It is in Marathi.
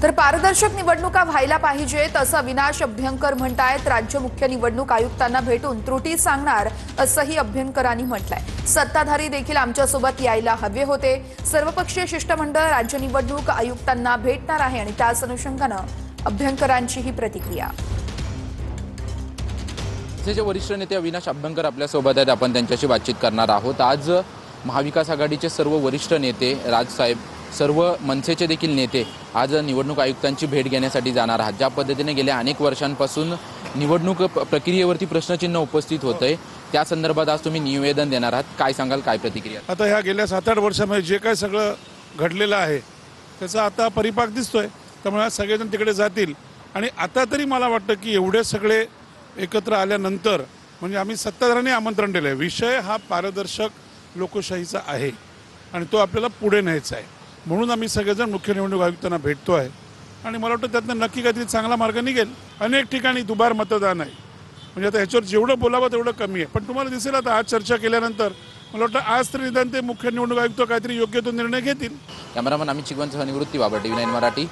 तर पारदर्शक निवडणुका व्हायला पाहिजेत असं अविनाश अभ्यंकर म्हणतायत। राज्य मुख्य निवडणूक आयुक्तांना भेटून त्रुटी सांगणार असंही अभ्यंकरांनी म्हटलंय। सत्ताधारी देखील आमच्यासोबत यायला हवे होते। सर्वपक्षीय शिष्टमंडळ राज्य निवडणूक आयुक्तांना भेटणार आहे आणि त्याच अनुषंगानं अभ्यंकरांची ही प्रतिक्रिया। जे वरिष्ठ नेते अविनाश अभ्यंकर आपल्यासोबत आहेत, आपण त्यांच्याशी बातचीत करणार आहोत। आज महाविकास आघाडीचे सर्व वरिष्ठ नेते, राजसाहेब, सर्व मनसेचे देखील नेते आज निवडणूक आयुक्तांची भेट घेण्यासाठी जाणार आहेत। ज्या पद्धतीने गेल्या अनेक वर्षांपासून निवडणूक प्रक्रियेवरती प्रश्नचिन्ह उपस्थित होतंय, त्या संदर्भात आज तुम्ही निवेदन देणार आहात। काय सांगाल, काय प्रतिक्रिया? आता ह्या गेल्या 7-8 वर्षांमध्ये जे काय सगळं घडलेलं आहे त्याचा आता परिपाक दिसतोय। त्यामुळे सगळेजण तिकडे जातील आणि आता तरी मला वाटतं की एवढे सगळे एकत्र आल्यानंतर म्हणजे आम्ही सत्ताधाऱ्यांनी आमंत्रण दिलं आहे। विषय हा पारदर्शक लोकशाहीचा आहे आणि तो आपल्याला पुढे न्यायचा आहे, म्हणून आम्ही सगळेजण मुख्य निवडणूक आयुक्तांना भेटतो आहे आणि मला वाटतं त्यातनं नक्की काहीतरी चांगला मार्ग निघेल। अनेक ठिकाणी दुबार मतदान आहे, म्हणजे आता ह्याच्यावर जेवढं बोलावं तेवढं कमी आहे। पण तुम्हाला दिसेल आता आज चर्चा केल्यानंतर मला वाटतं आज तरी निदान ते मुख्य निवडणूक आयुक्त काहीतरी योग्य तो निर्णय घेतील। कॅमेरामन अमित चिकवणसह निवृत्ती बाबर, TV9 मराठी।